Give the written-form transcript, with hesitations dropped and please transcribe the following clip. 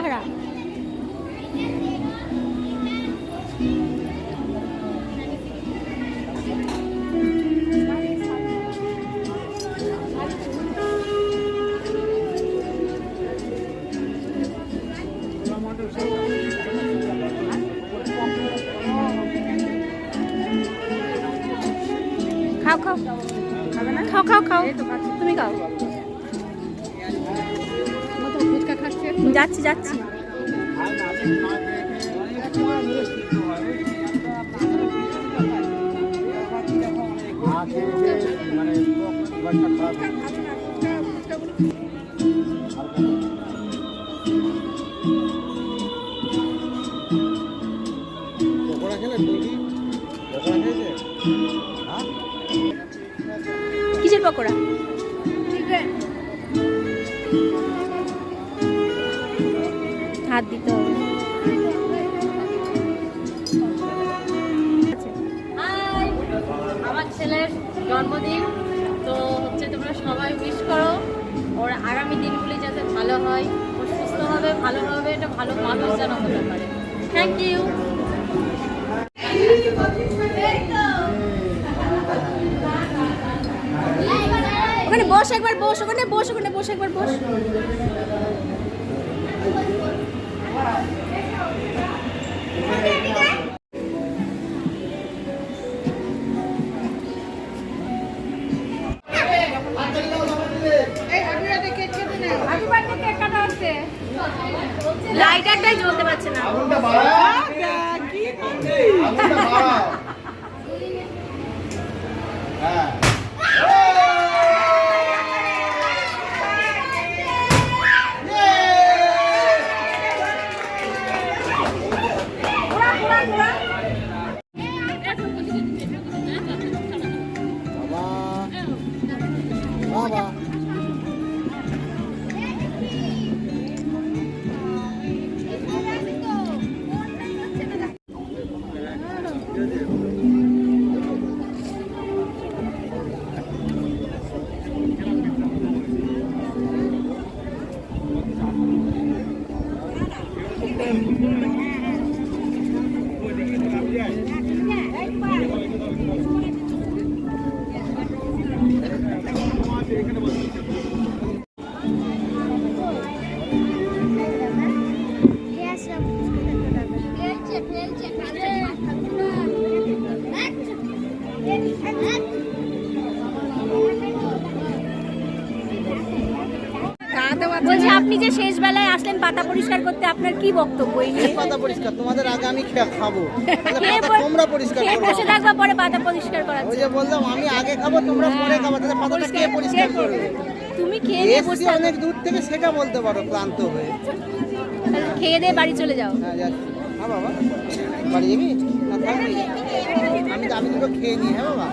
ঝাগড়া। খাও খাও, খাও খাও খাও, তুমি খাও। যাচ্ছি যাচ্ছি। কিসের পকোড়া? হাত দিতে হবে। আমার ছেলের জন্মদিন তো হচ্ছে, তোমরা সবাই উইশ করো ওর আগামী দিনগুলি যাতে ভালো হয়, ও সুস্থ হবে, ভালো হবে, এটা ভালো মানুষ যেন হতে পারে। Thank you. ওখানে বস একবার, বস ওখানে, বস ওখানে, বস একবার, বস। লাইটারটাই জ্বলতে পারছে না। বলছি, আপনি যে শেষ বেলায় আসলেন পাতা পরিষ্কার করতে, আপনার কি বক্তব্য? এই নিয়ে পাতা পরিষ্কার তোমাদের আগে আমি খাবো, তোমরা পরিষ্কার করো। বসে থাকবা, পরে পাতা পরিষ্কার করা। ওই যে বললাম আমি আগে খাবো, তোমরা পরে খাবো, তাহলে পাতাটা কে পরিষ্কার করবে? তুমি খেয়ে দিয়ে বসে থাকো। অনেক দূর থেকে সেটা বলতে পারো, ক্লান্ত হয়ে। খেয়ে দিয়ে বাড়ি চলে যাও। হ্যাঁ যাচ্ছি। হ্যাঁ বাবা, বাড়ি যাবি না? আমি দুটো খেয়ে নিই। হ্যাঁ বাবা।